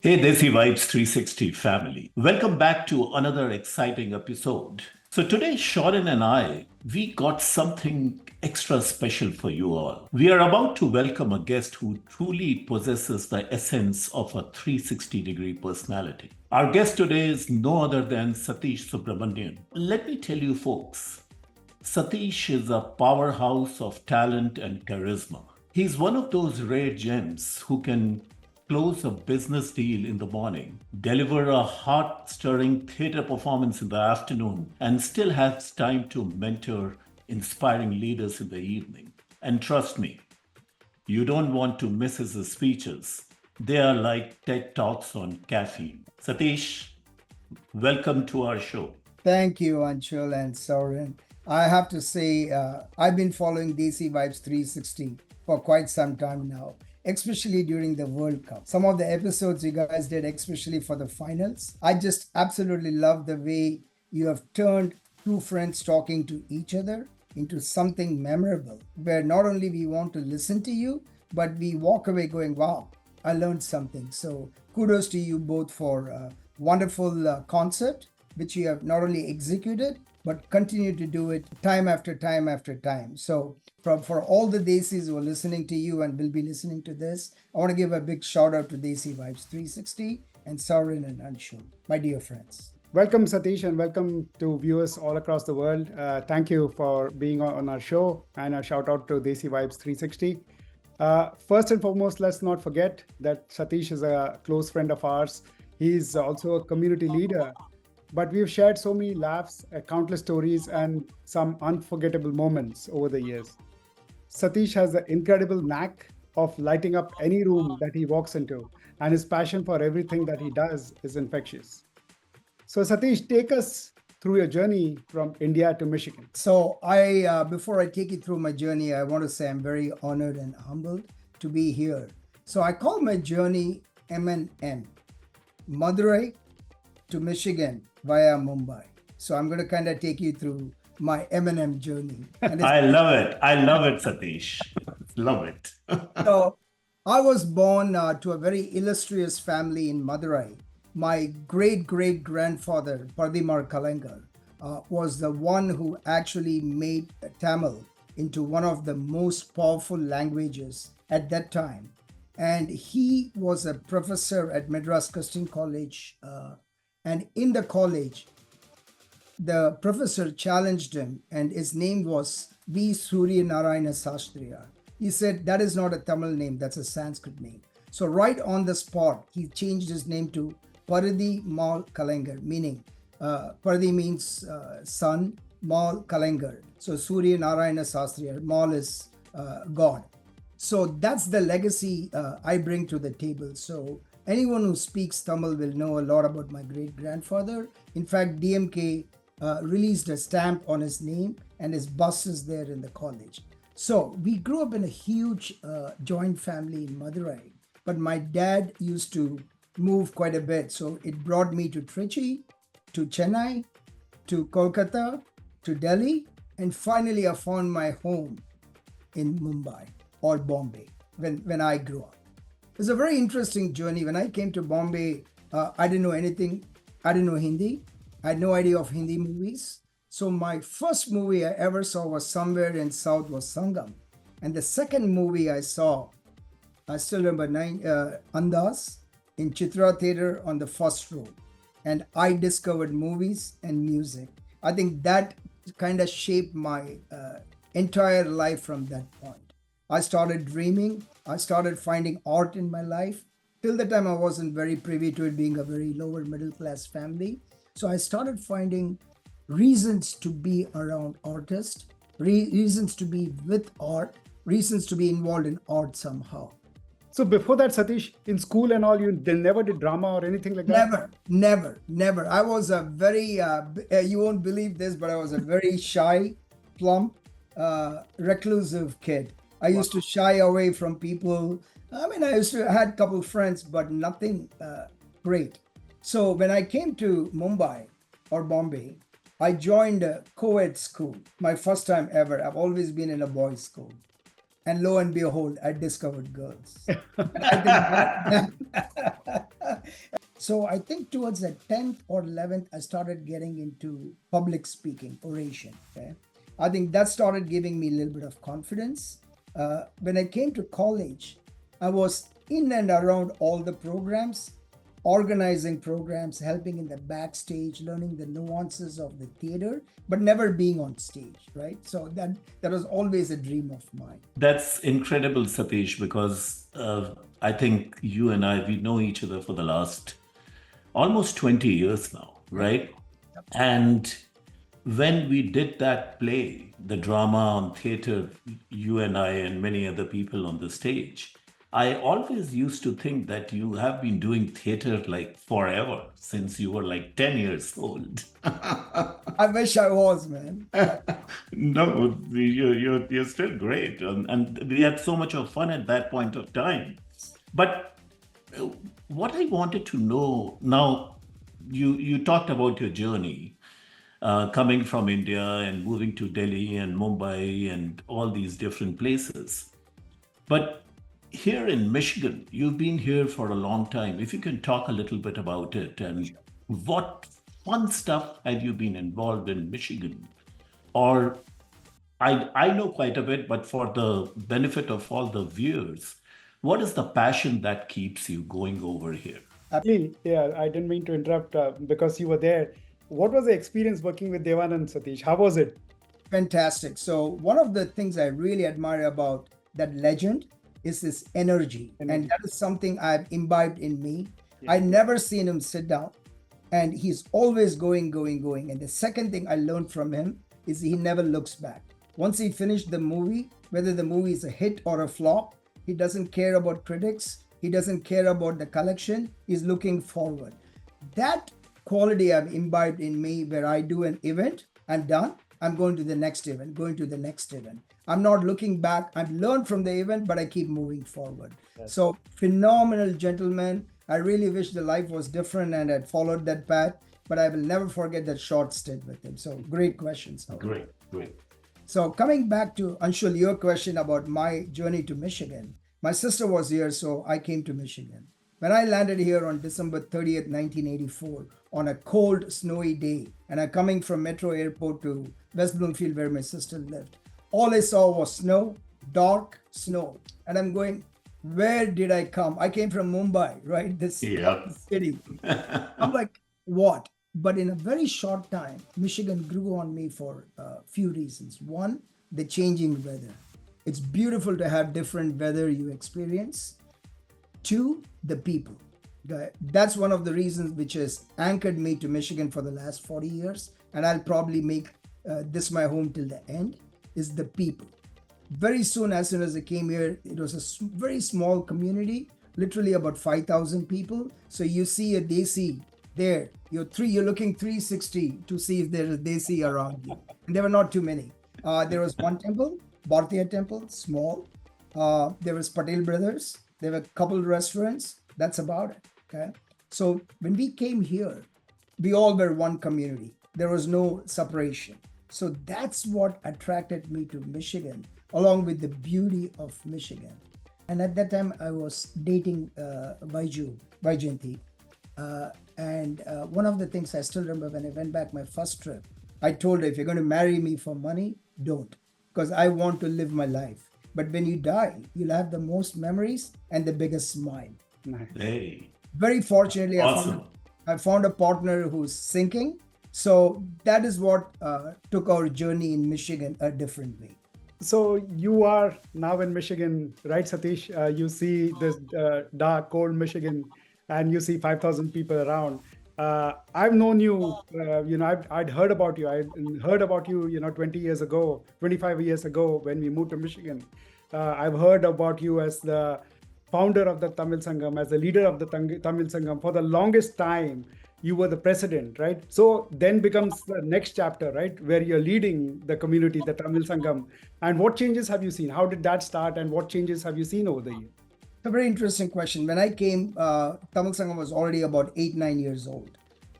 Hey, Desi Vibes 360 family. Welcome back to another exciting episode. So, today, Shorin and we got something extra special for you all. We are about to welcome a guest who truly possesses the essence of a 360-degree personality. Our guest today is no other than Satish Subramanian. Let me tell you, folks, Satish is a powerhouse of talent and charisma. He's one of those rare gems who can close a business deal in the morning, deliver a heart stirring theater performance in the afternoon, and still has time to mentor inspiring leaders in the evening. And trust me, you don't want to miss his speeches. They are like TED Talks on caffeine. Satish, welcome to our show. Thank you, Anshul and Sourin. I have to say, I've been following DC Vibes 360 for quite some time now, especially during the World Cup. Some of the episodes you guys did, especially for the finals, I just absolutely love the way you have turned two friends talking to each other into something memorable, where not only we want to listen to you, but we walk away going, wow, I learned something. So kudos to you both for a wonderful concept which you have not only executed but continue to do it time after time after time. So for all the Desis who are listening to you and will be listening to this, I want to give a big shout out to Desi Vibes 360 and Saurin and Anshul, my dear friends. Welcome, Satish, and welcome to viewers all across the world. Thank you for being on our show, and a shout out to Desi Vibes 360. First and foremost, let's not forget that Satish is a close friend of ours. He's also a community leader, but we've shared so many laughs, countless stories, and some unforgettable moments over the years. Satish has the incredible knack of lighting up any room that he walks into, and his passion for everything that he does is infectious. So, Satish, take us through your journey from India to Michigan. So before I take you through my journey, I want to say I'm very honored and humbled to be here. So I call my journey M&M, Madurai to Michigan via Mumbai. So I'm going to kind of take you through my M&M journey. And I love it. I love it, Satish. Love it. so I was born to a very illustrious family in Madurai. My great grandfather, Pardimar Kalangar, was the one who actually made Tamil into one of the most powerful languages at that time. And he was a professor at Madras Christian College. And in the college, the professor challenged him, and his name was V. Surya Narayana Sastriya. He said, that is not a Tamil name, that's a Sanskrit name. So right on the spot, he changed his name to Paradi Mal Kalangar, meaning Paradi means sun, Mal Kalangar. So Surya Narayana Sastriya, Mal is God. So that's the legacy I bring to the table. So anyone who speaks Tamil will know a lot about my great grandfather. In fact, DMK released a stamp on his name, and his bust is there in the college. So we grew up in a huge joint family in Madurai, but my dad used to move quite a bit. So it brought me to Trichy, to Chennai, to Kolkata, to Delhi, and finally I found my home in Mumbai or Bombay when I grew up. It was a very interesting journey. When I came to Bombay, I didn't know anything. I didn't know Hindi. I had no idea of Hindi movies. So my first movie I ever saw was somewhere in South was Sangam. And the second movie I saw, I still remember Andas in Chitra Theatre on the first row. And I discovered movies and music. I think that kind of shaped my entire life from that point. I started dreaming. I started finding art in my life. Till the time I wasn't very privy to it, being a very lower middle class family. So I started finding reasons to be around artists, reasons to be with art, reasons to be involved in art somehow. So before that, Satish, in school and all, they never did drama or anything like that? Never. I was a very, you won't believe this, but I was a very shy, plump, reclusive kid. I used to shy away from people. I mean, I used to had a couple of friends, but nothing great. So when I came to Mumbai or Bombay, I joined a co-ed school, my first time ever. I've always been in a boys' school. And lo and behold, I discovered girls. I think so I think towards the 10th or 11th, I started getting into public speaking, oration. Okay. I think that started giving me a little bit of confidence. When I came to college, I was in and around all the programs, organizing programs, helping in the backstage, learning the nuances of the theater, but never being on stage, right? So that was always a dream of mine. That's incredible, Satish, because I think you and I, we know each other for the last almost 20 years now, right? And when we did that play, the drama on theater, you and I and many other people on the stage, I always used to think that you have been doing theater like forever, since you were like 10 years old. I wish I was, man. No, you're still great. And we had so much of fun at that point of time. But what I wanted to know now, you talked about your journey coming from India and moving to Delhi and Mumbai and all these different places. But here in Michigan, you've been here for a long time. If you can talk a little bit about it and what fun stuff have you been involved in Michigan? Or I know quite a bit, but for the benefit of all the viewers, what is the passion that keeps you going over here? Actually, yeah, I didn't mean to interrupt because you were there. What was the experience working with Devanand, Satish? How was it? Fantastic. So one of the things I really admire about that legend is this energy. And that is something I've imbibed in me. Yeah. I never seen him sit down, and he's always going. And the second thing I learned from him is he never looks back. Once he finished the movie, whether the movie is a hit or a flop, he doesn't care about critics. He doesn't care about the collection. He's looking forward. That quality I've imbibed in me, where I do an event, I'm done. I'm going to the next event, going to the next event. I'm not looking back. I've learned from the event, but I keep moving forward. Yes. So phenomenal gentleman. I really wish the life was different and I'd followed that path, but I will never forget that short stint with him. So great questions. Great. So coming back to Anshul, your question about my journey to Michigan. My sister was here, so I came to Michigan. When I landed here on December 30th, 1984, on a cold, snowy day, and I'm coming from Metro Airport to West Bloomfield, where my sister lived, all I saw was snow, dark snow. And I'm going, where did I come? I came from Mumbai, right? This city. I'm like, what? But in a very short time, Michigan grew on me for a few reasons. One, the changing weather. It's beautiful to have different weather you experience. Two, the people. That's one of the reasons which has anchored me to Michigan for the last 40 years. And I'll probably make this my home till the end, is the people. Very soon, as soon as I came here, it was a very small community, literally about 5,000 people. So you see a Desi there. You're looking 360 to see if there's a Desi around you. And there were not too many. There was one temple, Bharatiya temple, small. There was Patel Brothers. There were a couple restaurants. That's about it. Okay. So when we came here, we all were one community. There was no separation. So that's what attracted me to Michigan, along with the beauty of Michigan. And at that time, I was dating Vaijayanti. And one of the things I still remember, when I went back my first trip, I told her, if you're going to marry me for money, don't, because I want to live my life. But when you die, you'll have the most memories and the biggest smile. Hey. Very fortunately, awesome. I found a partner who's sinking. So that is what took our journey in Michigan a different way. So you are now in Michigan, right, Satish? You see this dark, cold Michigan, and you see 5,000 people around. I've known you, I'd heard about you. I heard about you, 20 years ago, 25 years ago when we moved to Michigan. I've heard about you as the founder of the Tamil Sangam, as the leader of the Tamil Sangam. For the longest time, you were the president, right? So then becomes the next chapter, right? Where you're leading the community, the Tamil Sangam. And what changes have you seen? How did that start? And what changes have you seen over the years? A very interesting question. When I came, Tamil Sangam was already about 8-9 years old,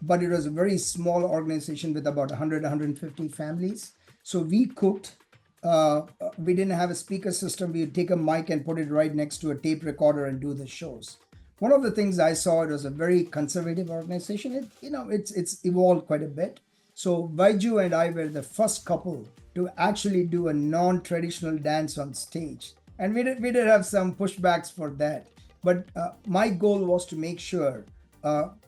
but it was a very small organization with about 100, 150 families. So we cooked we didn't have a speaker system. We would take a mic and put it right next to a tape recorder and do the shows. One of the things I saw, it was a very conservative organization. It's evolved quite a bit. So Vaiju and I were the first couple to actually do a non-traditional dance on stage, and we did have some pushbacks for that. But my goal was to make sure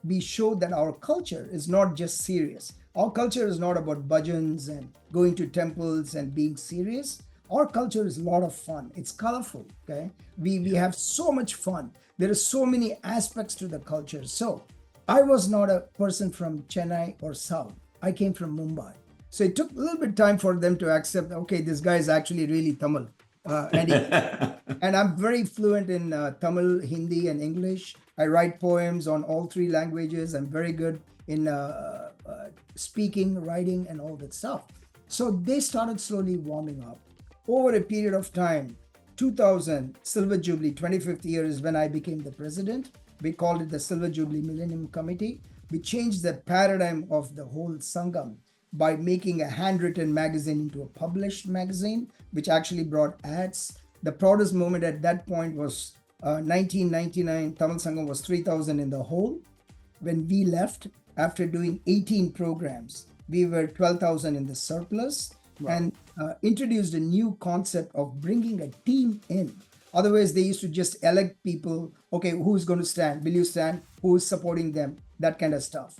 we show that our culture is not just serious. Our culture is not about bhajans and going to temples and being serious. Our culture is a lot of fun. It's colorful. Okay, we have so much fun. There are so many aspects to the culture. So I was not a person from Chennai or South. I came from Mumbai. So it took a little bit time for them to accept, okay, this guy is actually really Tamil. And I'm very fluent in Tamil, Hindi, and English. I write poems on all three languages. I'm very good in speaking, writing, and all that stuff. So they started slowly warming up. Over a period of time, 2000, Silver Jubilee, 25th year is when I became the president. We called it the Silver Jubilee Millennium Committee. We changed the paradigm of the whole Sangam by making a handwritten magazine into a published magazine, which actually brought ads. The proudest moment at that point was 1999. Tamil Sangam was 3,000 in the whole. When we left, after doing 18 programs, we were 12,000 in the surplus. Wow. And introduced a new concept of bringing a team in. Otherwise, they used to just elect people. Okay, who's going to stand? Will you stand? Who's supporting them? That kind of stuff.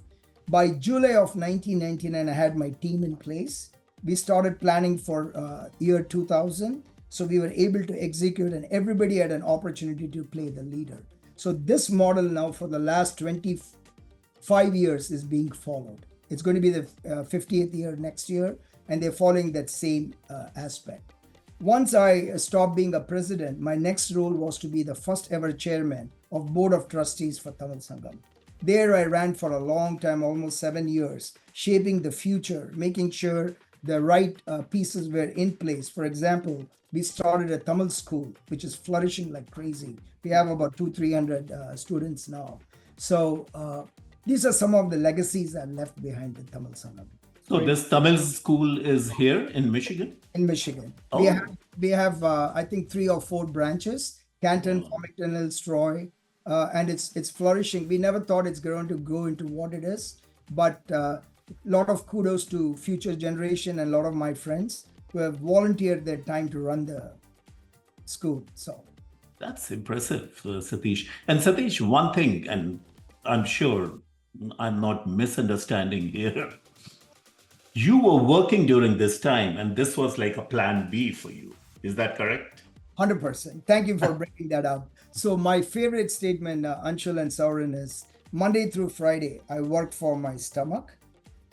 By July of 1999, I had my team in place. We started planning for year 2000. So we were able to execute, and everybody had an opportunity to play the leader. So this model now for the last 25 years is being followed. It's going to be the 50th year next year, and they're following that same aspect. Once I stopped being a president, my next role was to be the first ever chairman of Board of Trustees for Tamil Sangam. There I ran for a long time, almost 7 years, shaping the future, making sure the right pieces were in place. For example, we started a Tamil school, which is flourishing like crazy. We have about 200-300 students now. So these are some of the legacies I left behind in Tamil Sangam. So this Tamil school is here in Michigan? In Michigan. Oh. We have I think 3 or 4 branches, Canton, Farmington Hills, Troy, and it's flourishing. We never thought it's going to go into what it is, but a lot of kudos to future generation and a lot of my friends who have volunteered their time to run the school. So that's impressive, Satish. And Satish, one thing, and I'm sure I'm not misunderstanding here. You were working during this time, and this was like a plan B for you. Is that correct? 100%. Thank you for bringing that up. So my favorite statement, Anshul and Sourin, is Monday through Friday, I work for my stomach.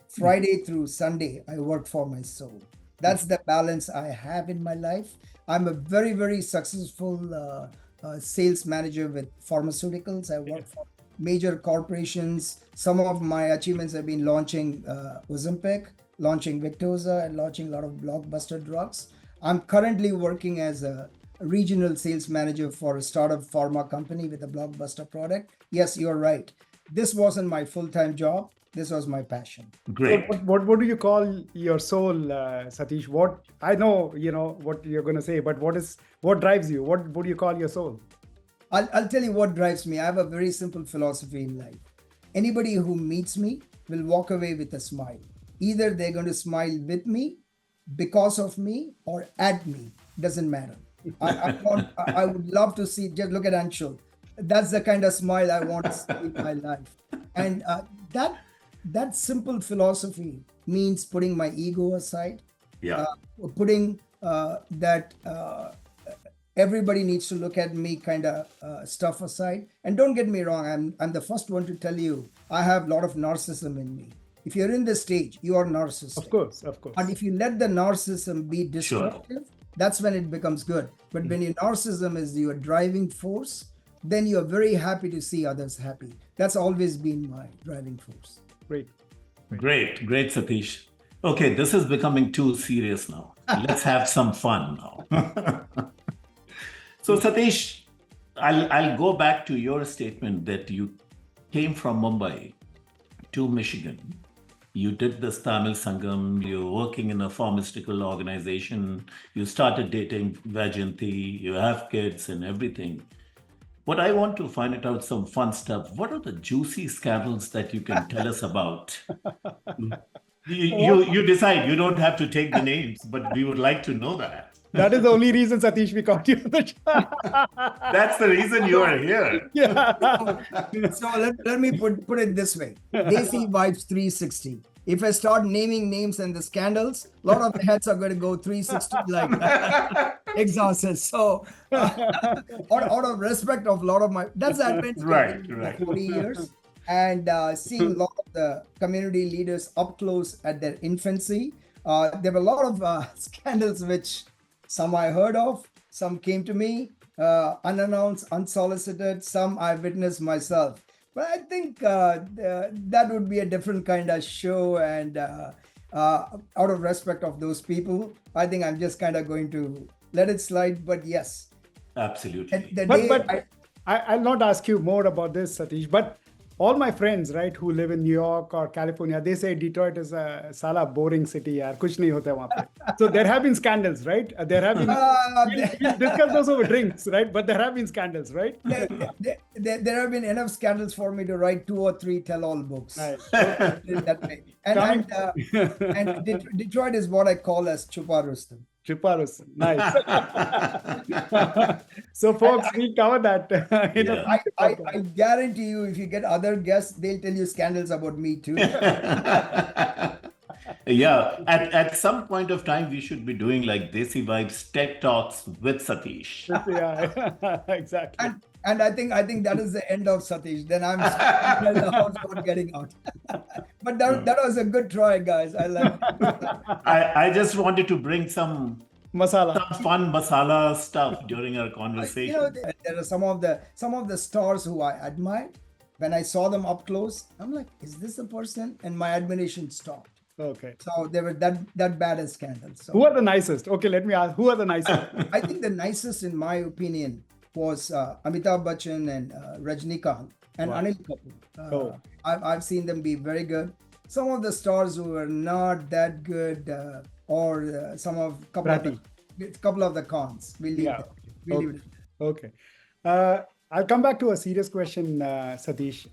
Friday through Sunday, I work for my soul. That's the balance I have in my life. I'm a very, very successful sales manager with pharmaceuticals. I work for major corporations. Some of my achievements have been launching Ozempic, launching Victoza, and launching a lot of blockbuster drugs. I'm currently working as a regional sales manager for a startup pharma company with a blockbuster product. Yes, you're right. This wasn't my full-time job. This was my passion. Great. So what do you call your soul, Satish? What I know, what you're going to say, but what drives you? What do you call your soul? I'll tell you what drives me. I have a very simple philosophy in life. Anybody who meets me will walk away with a smile. Either they're going to smile with me, because of me, or at me. Doesn't matter. I would love to see, just look at Anshul. That's the kind of smile I want to see in my life. And that simple philosophy means putting my ego aside. Yeah. Putting that everybody needs to look at me kind of stuff aside. And don't get me wrong, I'm the first one to tell you, I have a lot of narcissism in me. If you're in the stage, you are narcissistic. Of course. And if you let the narcissism be destructive, that's when it becomes good. But when your narcissism is your driving force, then you're very happy to see others happy. That's always been my driving force. Great, Satish. Okay, this is becoming too serious now. Let's have some fun now. So Satish, I'll go back to your statement that you came from Mumbai to Michigan. You did this Tamil Sangam, you're working in a pharmaceutical organization, you started dating Vajanti, you have kids and everything. What I want to find it out some fun stuff. What are the juicy scandals that you can tell us about? You decide. You don't have to take the names, but we would like to know that. That is the only reason, Satish, we caught you on the show. That's the reason you are here. Yeah. So let me put it this way. Desi Vibes 360. If I start naming names and the scandals, a lot of the heads are going to go 360 like exhausted. So out of respect of a lot of that's the adventure Right. 40 years. And seeing a lot of the community leaders up close at their infancy, there were a lot of scandals which some I heard of, some came to me, unannounced, unsolicited, some I witnessed myself. But I think that would be a different kind of show, and out of respect of those people, I think I'm just kind of going to let it slide. But yes, Absolutely. I'll not ask you more about this, Satish, but all my friends, right, who live in New York or California, they say Detroit is a sala boring city. Yaar, kuch nahi hota wahan pe. So there have been scandals, right? There have been. We'll discuss those over drinks, right? But there have been scandals, right? there have been enough scandals for me to write 2 or 3 tell-all books. Right. That way. And Detroit is what I call as Chupa Rustam. Chiparus. Nice. So, folks, we cover that. I guarantee you, if you get other guests, they'll tell you scandals about me too. Yeah. At some point of time, we should be doing like Desi Vibes TED Talks with Satish. Yeah, exactly. And I think that is the end of Satish. Then I'm stuck in the house not getting out. But that was a good try, guys. I like it. I just wanted to bring some Masala. fun masala stuff during our conversation. There are some of the stars who I admired. When I saw them up close, I'm like, is this the person? And my admiration stopped. Okay. So they were that bad as scandals. So Who are the nicest? Okay, let me ask. Who are the nicest? I think the nicest, in my opinion, was Amitabh Bachchan and Rajnikant and Wow. Anil Kapoor. Oh. I've seen them be very good. Some of the stars who were not that good, or couple of the cons. We'll leave Yeah. that. We'll leave it. Okay. I'll come back to a serious question, Satish.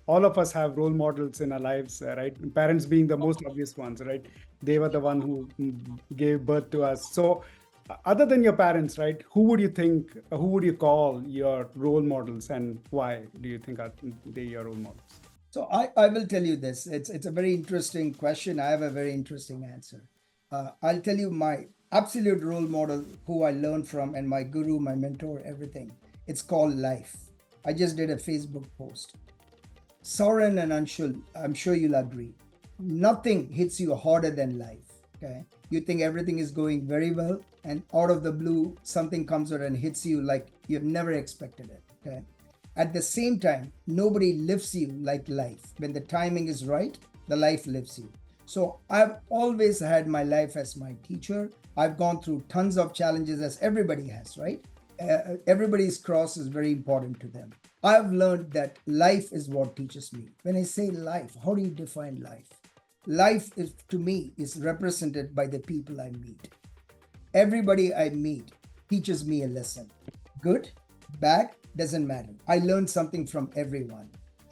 All of us have role models in our lives, right? Parents being the most obvious ones, right? They were the one who gave birth to us. So, other than your parents, right? Who would you call your role models, and why do you think are they your role models? So I will tell you this. It's a very interesting question. I have a very interesting answer. I'll tell you my absolute role model, who I learned from, and my guru, my mentor, everything. It's called life. I just did a Facebook post. Sourin and Anshul, I'm sure you'll agree. Nothing hits you harder than life. Okay, you think everything is going very well, and out of the blue, something comes out and hits you like you've never expected it. Okay. At the same time, nobody lifts you like life. When the timing is right, the life lifts you. So I've always had my life as my teacher. I've gone through tons of challenges, as everybody has, right? Everybody's cross is very important to them. I've learned that life is what teaches me. When I say life, how do you define life? Life is, to me, is represented by the people I meet. Everybody I meet teaches me a lesson. Good, bad, doesn't matter. I learned something from everyone.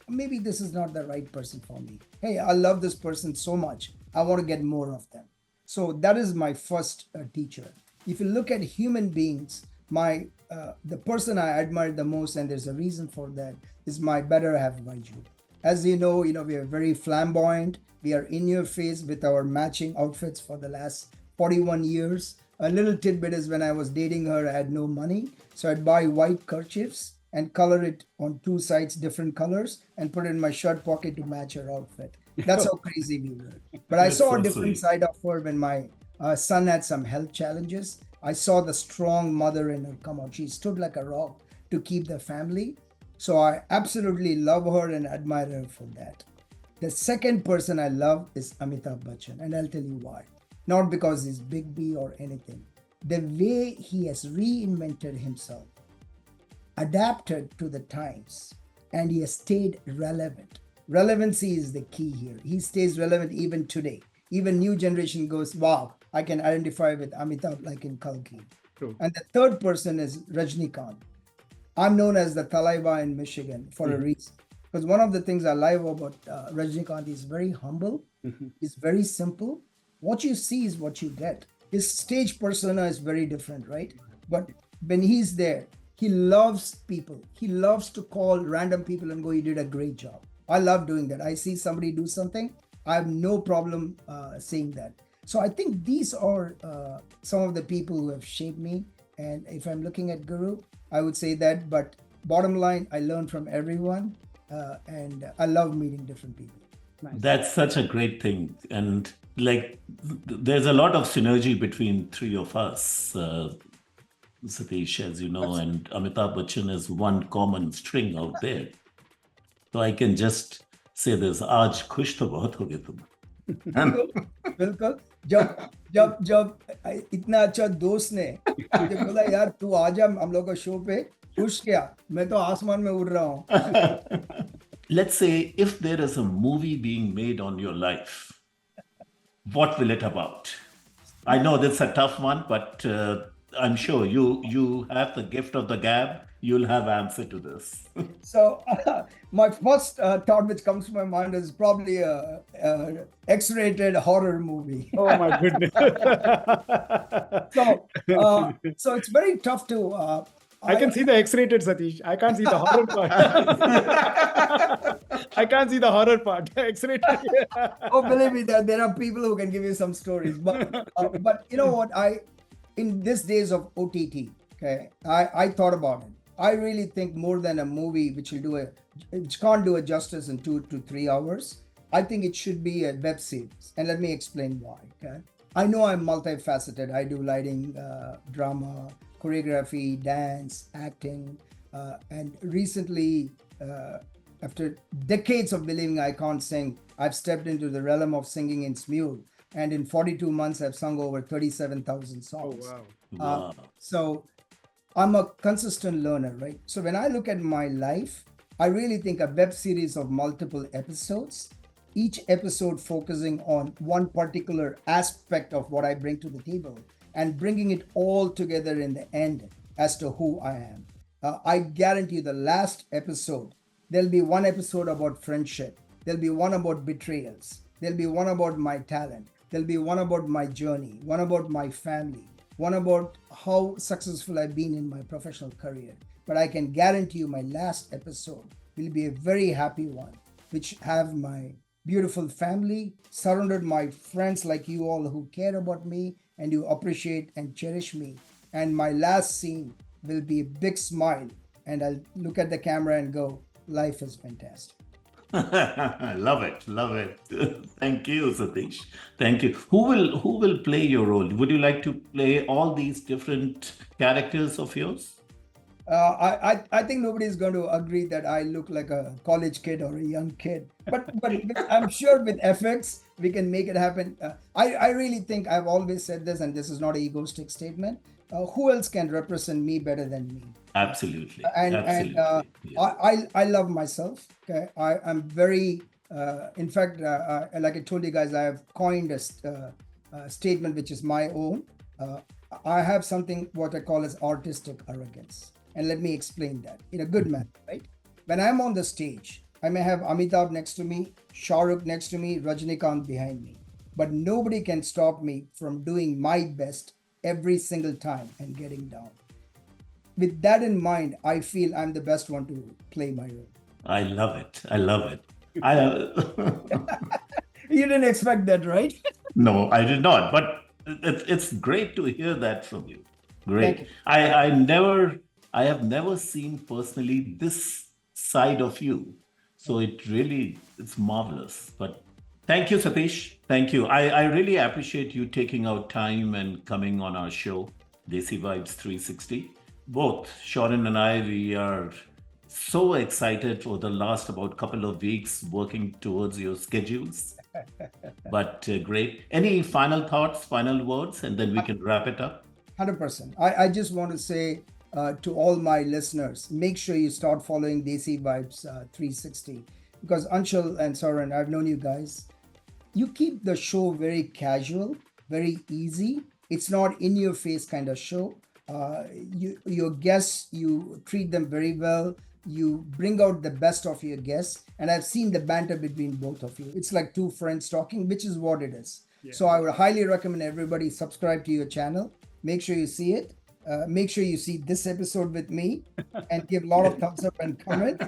Maybe this is not the right person for me. Hey, I love this person so much. I want to get more of them. So that is my first teacher. If you look at human beings, the person I admire the most, and there's a reason for that, is my better half, Vaiju. As you know, we are very flamboyant. We are in your face with our matching outfits for the last 41 years. A little tidbit is, when I was dating her, I had no money. So I'd buy white kerchiefs and color it on 2 sides, different colors, and put it in my shirt pocket to match her outfit. That's how crazy we were. But I saw a different side of her when my son had some health challenges. I saw the strong mother in her come out. She stood like a rock to keep the family. So I absolutely love her and admire her for that. The second person I love is Amitabh Bachchan, and I'll tell you why. Not because he's Big B or anything. The way he has reinvented himself, adapted to the times, and he has stayed relevant. relevancy is the key here. He stays relevant even today. Even new generation goes, wow, I can identify with Amitabh like in Kalki. True. And the third person is Rajnikant. I'm known as the Talaiba in Michigan for a reason. Because one of the things I love about Rajnikant is very humble. He's very simple. What you see is what you get. His stage persona is very different, right? But when he's there, he loves people. He loves to call random people and go, you did a great job. I love doing that. I see somebody do something, I have no problem saying that. So I think these are some of the people who have shaped me. And if I'm looking at Guru, I would say that. But bottom line, I learn from everyone, and I love meeting different people. Nice. That's such a great thing. And like, there's a lot of synergy between three of us, Satish, as you know, and Amitabh Bachchan is one common string out there. So I can just say this, आज खुश तो बहुत हो गए तुम. बिल्कुल. जब इतना अच्छा दोस्त ने मुझे बोला यार तू आजा हम लोग का शो पे, खुश क्या, मैं तो आसमान में उड़ रहा हूँ. Let's say if there is a movie being made on your life, what will it about? I know that's a tough one, but I'm sure you have the gift of the gab. You'll have answer to this. So my first thought which comes to my mind is probably a X-rated horror movie. Oh my goodness. So it's very tough to. I can see the X-rated, Satish. I can't see the horror part. I can't see the horror part. X-rated. Oh, believe me, there are people who can give you some stories. But you know what? In these days of OTT, okay, I thought about it. I really think more than a movie which can't do a justice in 2 to 3 hours. I think it should be a web series, and let me explain why. Okay, I know I'm multifaceted. I do lighting, drama, choreography, dance, acting, and recently, after decades of believing I can't sing, I've stepped into the realm of singing in Smule, and in 42 months, I've sung over 37,000 songs. Oh, wow. Wow. So I'm a consistent learner, right? So when I look at my life, I really think a web series of multiple episodes, each episode focusing on one particular aspect of what I bring to the table and bringing it all together in the end as to who I am. I guarantee the last episode, there'll be one episode about friendship. There'll be one about betrayals. There'll be one about my talent. There'll be one about my journey, one about my family, one about how successful I've been in my professional career. But I can guarantee you my last episode will be a very happy one, which have my beautiful family, surrounded my friends like you all who care about me and you appreciate and cherish me. And my last scene will be a big smile, and I'll look at the camera and go, life is fantastic. Love it. Thank you, Satish. Thank you. Who will play your role? Would you like to play all these different characters of yours? I think nobody's going to agree that I look like a college kid or a young kid, but I'm sure with FX we can make it happen. I really think I've always said this, and this is not an egoistic statement. Who else can represent me better than me? Absolutely. And Yeah. I love myself. Okay, I'm very. In fact, like I told you guys, I have coined a statement which is my own. I have something what I call as artistic arrogance, and let me explain that in a good manner. Right? When I'm on the stage, I may have Amitabh next to me, Shah Rukh next to me, Rajnikant behind me, but nobody can stop me from doing my best every single time and getting down. With that in mind, I feel I'm the best one to play my role. I love it. You didn't expect that, right? No, I did not. But it's great to hear that from you. Thank you. Great. I have never seen personally this side of you. So it's marvelous. But thank you, Satish. Thank you. I really appreciate you taking out time and coming on our show, Desi Vibes 360. Both Shorin and I, we are so excited for the last about couple of weeks working towards your schedules. But great. Any final thoughts, final words, and then we can wrap it up? 100%. I just want to say to all my listeners, make sure you start following Desi Vibes 360. because Anshul and Sourin, I've known you guys. You keep the show very casual, very easy. It's not in your face kind of show. Your guests, you treat them very well. You bring out the best of your guests, and I've seen the banter between both of you. It's like two friends talking, which is what it is. Yeah. So I would highly recommend everybody subscribe to your channel. Make sure you see it. Make sure you see this episode with me and give a lot of thumbs up and comment.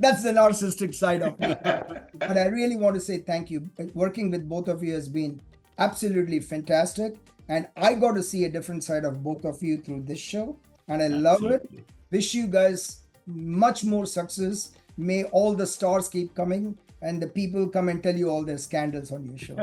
That's the narcissistic side of me. But I really want to say thank you. Working with both of you has been absolutely fantastic. And I got to see a different side of both of you through this show. And I love it. Wish you guys much more success. May all the stars keep coming and the people come and tell you all their scandals on your show.